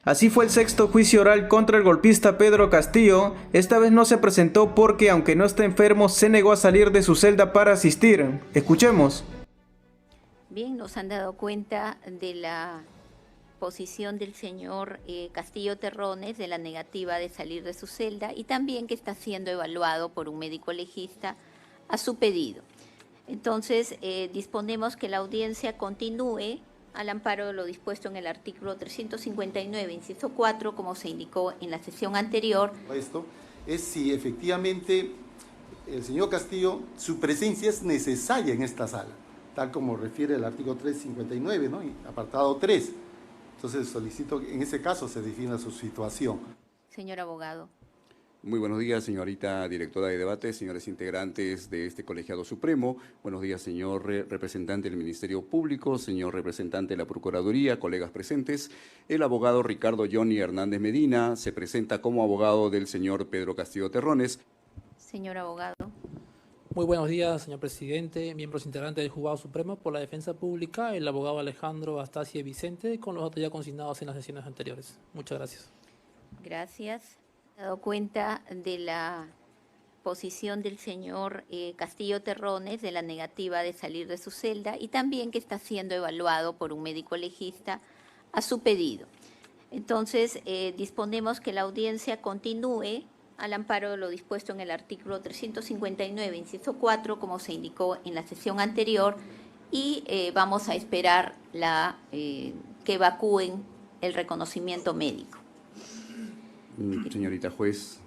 Así fue el sexto juicio oral contra el golpista Pedro Castillo. Esta vez no se presentó porque, aunque no está enfermo, se negó a salir de su celda para asistir. Escuchemos. Bien, nos han dado cuenta de la posición del señor Castillo Terrones, de la negativa de salir de su celda y también que está siendo evaluado por un médico legista a su pedido. Entonces, disponemos que la audiencia continúe al amparo de lo dispuesto en el artículo 359, inciso 4, como se indicó en la sesión anterior. Esto es si efectivamente el señor Castillo, su presencia es necesaria en esta sala, tal como refiere el artículo 359, ¿no? Apartado 3. Entonces solicito que en ese caso se defina su situación. Señor abogado. Muy buenos días, señorita directora de debate, señores integrantes de este colegiado supremo. Buenos días, señor representante del Ministerio Público, señor representante de la Procuraduría, colegas presentes. El abogado Ricardo Johnny Hernández Medina se presenta como abogado del señor Pedro Castillo Terrones. Señor abogado. Muy buenos días, señor presidente, miembros integrantes del Juzgado Supremo. Por la defensa pública, el abogado Alejandro Astacia Vicente, con los datos ya consignados en las sesiones anteriores. Muchas gracias. Gracias. Me he dado cuenta de la posición del señor Castillo Terrones, de la negativa de salir de su celda y también que está siendo evaluado por un médico legista a su pedido. Entonces, disponemos que la audiencia continúe al amparo de lo dispuesto en el artículo 359, inciso 4, como se indicó en la sesión anterior, y vamos a esperar que evacúen el reconocimiento médico. Señorita juez,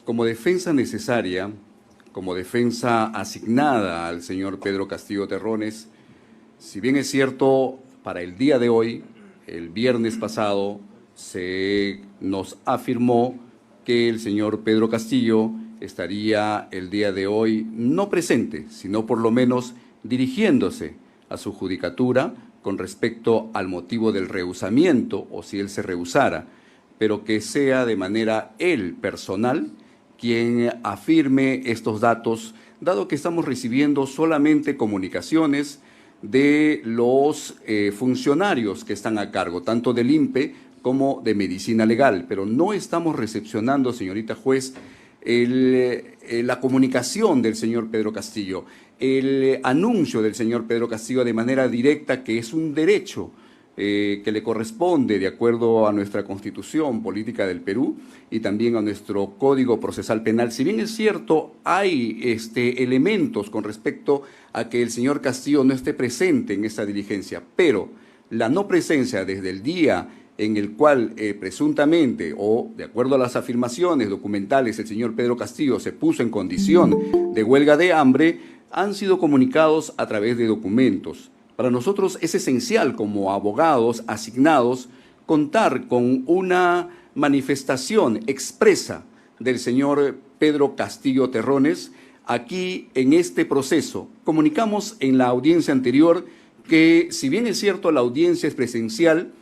como defensa necesaria, como defensa asignada al señor Pedro Castillo Terrones, si bien es cierto, para el día de hoy, el viernes pasado, se nos afirmó que el señor Pedro Castillo estaría el día de hoy no presente, sino por lo menos dirigiéndose a su judicatura con respecto al motivo del rehusamiento o si él se rehusara, pero que sea de manera él personal quien afirme estos datos, dado que estamos recibiendo solamente comunicaciones de los funcionarios que están a cargo, tanto del INPE como de medicina legal, pero no estamos recepcionando, señorita juez, la comunicación del señor Pedro Castillo, el anuncio del señor Pedro Castillo de manera directa, que es un derecho que le corresponde de acuerdo a nuestra Constitución Política del Perú y también a nuestro Código Procesal Penal. Si bien es cierto, hay elementos con respecto a que el señor Castillo no esté presente en esta diligencia, pero la no presencia desde el día en el cual presuntamente o de acuerdo a las afirmaciones documentales el señor Pedro Castillo se puso en condición de huelga de hambre, han sido comunicados a través de documentos. Para nosotros es esencial como abogados asignados contar con una manifestación expresa del señor Pedro Castillo Terrones aquí en este proceso. Comunicamos en la audiencia anterior que si bien es cierto la audiencia es presencial,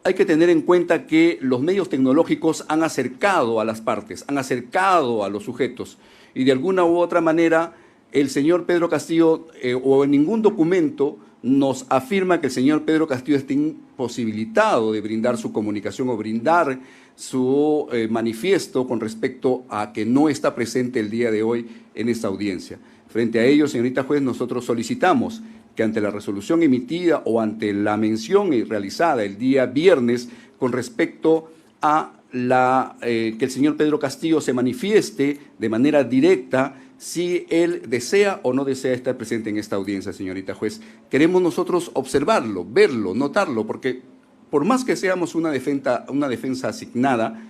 hay que tener en cuenta que los medios tecnológicos han acercado a las partes, han acercado a los sujetos y de alguna u otra manera el señor Pedro Castillo o en ningún documento nos afirma que el señor Pedro Castillo esté imposibilitado de brindar su comunicación o brindar su manifiesto con respecto a que no está presente el día de hoy en esta audiencia. Frente a ello, señorita juez, nosotros solicitamos que ante la resolución emitida o ante la mención realizada el día viernes con respecto a que el señor Pedro Castillo se manifieste de manera directa si él desea o no desea estar presente en esta audiencia, señorita juez. Queremos nosotros observarlo, verlo, notarlo, porque por más que seamos una defensa asignada,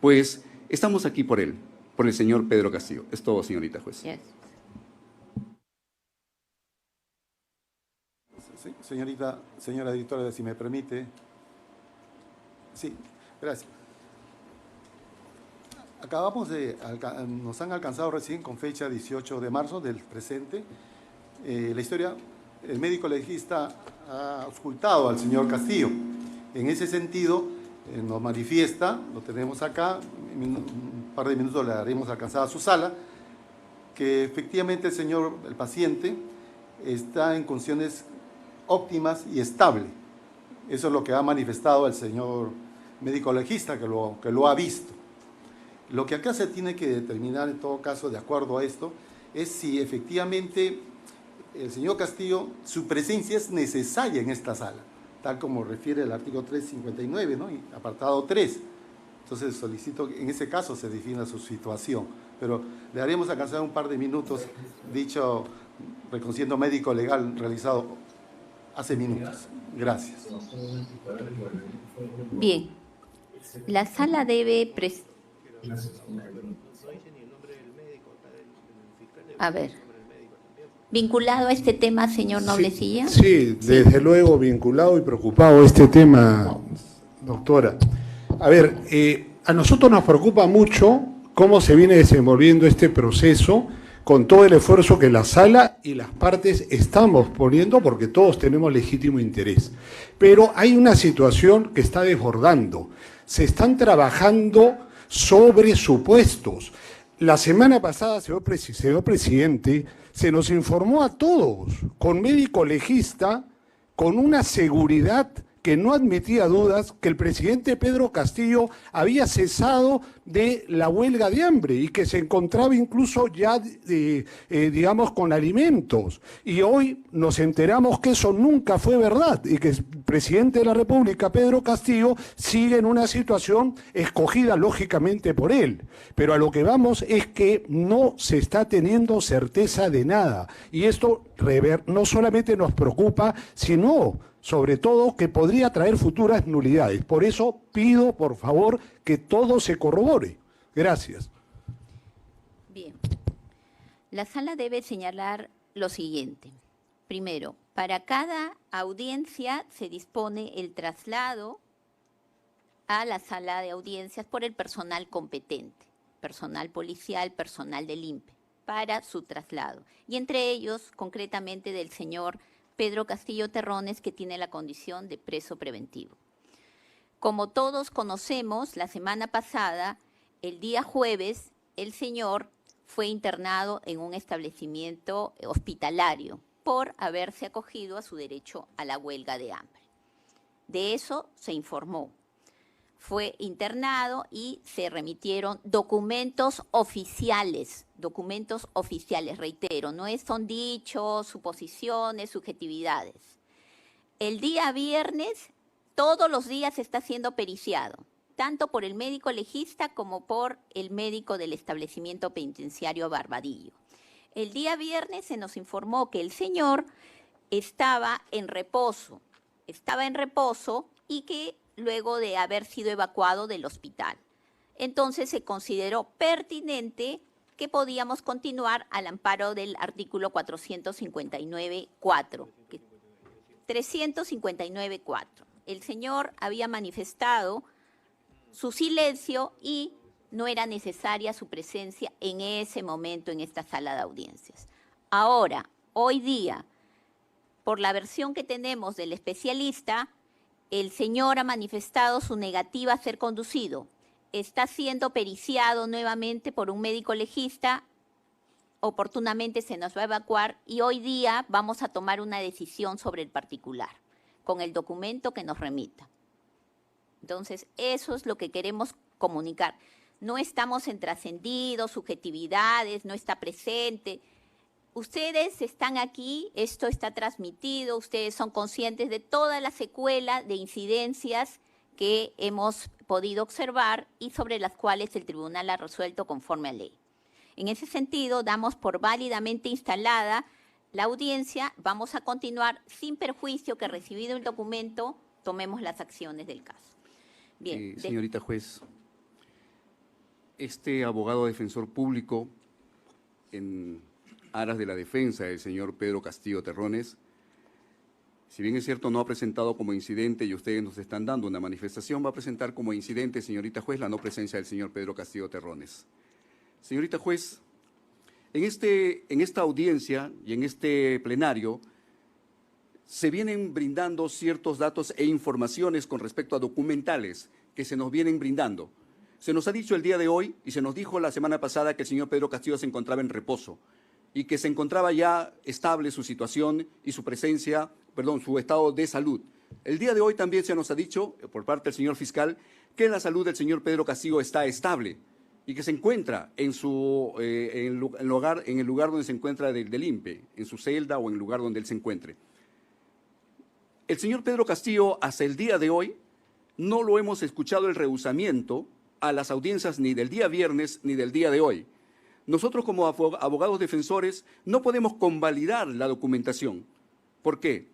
pues estamos aquí por él, por el señor Pedro Castillo. Es todo, señorita juez. Yes. Sí, señora directora, si me permite. Sí, gracias. Nos han alcanzado recién con fecha 18 de marzo del presente. La historia, el médico legista ha auscultado al señor Castillo. En ese sentido, nos manifiesta, lo tenemos acá, en un par de minutos le haremos alcanzar a su sala, que efectivamente el paciente está en condiciones óptimas y estable. Eso es lo que ha manifestado el señor médico legista que lo ha visto. Lo que acá se tiene que determinar en todo caso, de acuerdo a esto, es si efectivamente el señor Castillo, su presencia es necesaria en esta sala, tal como refiere el artículo 359, ¿no? Y apartado 3. Entonces solicito que en ese caso se defina su situación, pero le haremos alcanzar un par de minutos dicho reconociendo médico legal realizado hace minutos. Gracias. Bien, la sala debe... A ver, vinculado a este tema, señor Noblecilla. Sí, desde luego vinculado y preocupado este tema, doctora. A ver, a nosotros nos preocupa mucho cómo se viene desenvolviendo este proceso con todo el esfuerzo que la sala y las partes estamos poniendo porque todos tenemos legítimo interés. Pero hay una situación que está desbordando. Se están trabajando sobre supuestos. La semana pasada, señor presidente, se nos informó a todos, con médico legista, con una seguridad que no admitía dudas, que el presidente Pedro Castillo había cesado de la huelga de hambre y que se encontraba incluso ya, digamos, con alimentos. Y hoy nos enteramos que eso nunca fue verdad y que el presidente de la República, Pedro Castillo, sigue en una situación escogida lógicamente por él. Pero a lo que vamos es que no se está teniendo certeza de nada. Y esto no solamente nos preocupa, sino sobre todo que podría traer futuras nulidades. Por eso pido, por favor, que todo se corrobore. Gracias. Bien. La sala debe señalar lo siguiente. Primero, para cada audiencia se dispone el traslado a la sala de audiencias por el personal competente, personal policial, personal del INPE, para su traslado. Y entre ellos, concretamente, del señor Pedro Castillo Terrones, que tiene la condición de preso preventivo. Como todos conocemos, la semana pasada, el día jueves, el señor fue internado en un establecimiento hospitalario por haberse acogido a su derecho a la huelga de hambre. De eso se informó. Fue internado y se remitieron documentos oficiales, reitero, no son dichos, suposiciones, subjetividades. El día viernes, todos los días está siendo periciado, tanto por el médico legista como por el médico del establecimiento penitenciario Barbadillo. El día viernes se nos informó que el señor estaba en reposo y que luego de haber sido evacuado del hospital. Entonces se consideró pertinente que podíamos continuar al amparo del artículo 459.4. 359.4. El señor había manifestado su silencio y no era necesaria su presencia en ese momento en esta sala de audiencias. Ahora, hoy día, por la versión que tenemos del especialista, el señor ha manifestado su negativa a ser conducido. Está siendo periciado nuevamente por un médico legista. Oportunamente se nos va a evacuar y hoy día vamos a tomar una decisión sobre el particular, con el documento que nos remita. Entonces, eso es lo que queremos comunicar. No estamos en trascendidos, subjetividades, no está presente. Ustedes están aquí, esto está transmitido, ustedes son conscientes de toda la secuela de incidencias que hemos podido observar y sobre las cuales el tribunal ha resuelto conforme a ley. En ese sentido, damos por válidamente instalada la audiencia, vamos a continuar sin perjuicio que recibido el documento, tomemos las acciones del caso. Bien. Señorita juez, este abogado defensor público, en aras de la defensa del señor Pedro Castillo Terrones, si bien es cierto no ha presentado como incidente y ustedes nos están dando una manifestación, va a presentar como incidente, señorita juez, la no presencia del señor Pedro Castillo Terrones. Señorita juez, en esta audiencia y en este plenario se vienen brindando ciertos datos e informaciones con respecto a documentales que se nos vienen brindando. Se nos ha dicho el día de hoy y se nos dijo la semana pasada que el señor Pedro Castillo se encontraba en reposo y que se encontraba ya estable su situación y su presencia, su estado de salud. El día de hoy también se nos ha dicho, por parte del señor fiscal, que la salud del señor Pedro Castillo está estable y que se encuentra en el lugar donde se encuentra del INPE, en su celda o en el lugar donde él se encuentre. El señor Pedro Castillo, hasta el día de hoy, no lo hemos escuchado el rehusamiento a las audiencias ni del día viernes ni del día de hoy. Nosotros como abogados defensores no podemos convalidar la documentación. ¿Por qué?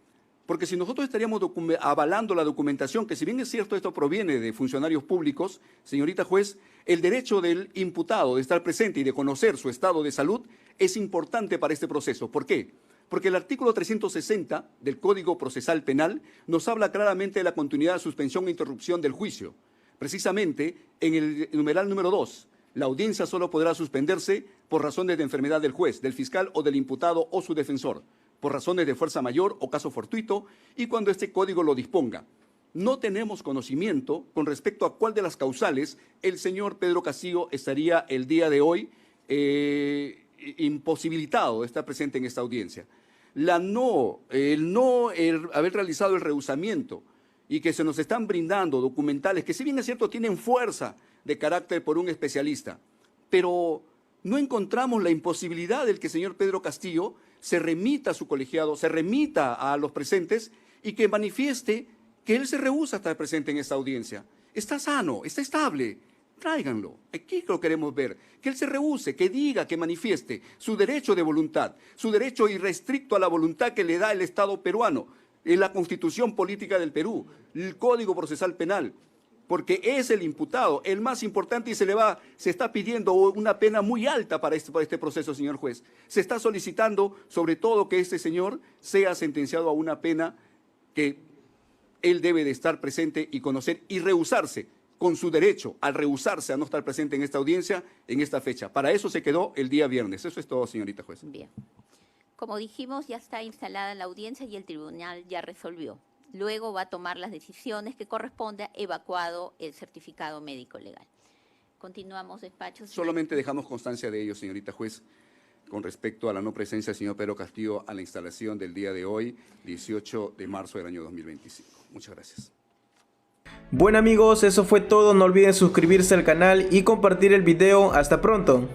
Porque si nosotros estaríamos avalando la documentación, que si bien es cierto esto proviene de funcionarios públicos, señorita juez, el derecho del imputado de estar presente y de conocer su estado de salud es importante para este proceso. ¿Por qué? Porque el artículo 360 del Código Procesal Penal nos habla claramente de la continuidad, suspensión e interrupción del juicio. Precisamente en el numeral número 2, la audiencia solo podrá suspenderse por razones de enfermedad del juez, del fiscal o del imputado o su defensor, por razones de fuerza mayor o caso fortuito y cuando este código lo disponga. No tenemos conocimiento con respecto a cuál de las causales el señor Pedro Castillo estaría el día de hoy imposibilitado de estar presente en esta audiencia. El haber realizado el rehusamiento y que se nos están brindando documentales que, si bien es cierto, tienen fuerza de carácter por un especialista, pero no encontramos la imposibilidad del que el señor Pedro Castillo se remita a su colegiado, se remita a los presentes y que manifieste que él se rehúsa a estar presente en esta audiencia. Está sano, está estable, tráiganlo. Aquí lo queremos ver. Que él se rehúse, que diga, que manifieste su derecho de voluntad, su derecho irrestricto a la voluntad que le da el Estado peruano, en la Constitución Política del Perú, el Código Procesal Penal, porque es el imputado, el más importante y se está pidiendo una pena muy alta para este proceso, señor juez. Se está solicitando, sobre todo, que este señor sea sentenciado a una pena que él debe de estar presente y conocer y rehusarse con su derecho al rehusarse a no estar presente en esta audiencia en esta fecha. Para eso se quedó el día viernes. Eso es todo, señorita juez. Bien. Como dijimos, ya está instalada la audiencia y el tribunal ya resolvió. Luego va a tomar las decisiones que corresponde, evacuado el certificado médico legal. Continuamos despacho. Solamente dejamos constancia de ello, señorita juez, con respecto a la no presencia del señor Pedro Castillo a la instalación del día de hoy, 18 de marzo del año 2025. Muchas gracias. Bueno amigos, eso fue todo. No olviden suscribirse al canal y compartir el video. Hasta pronto.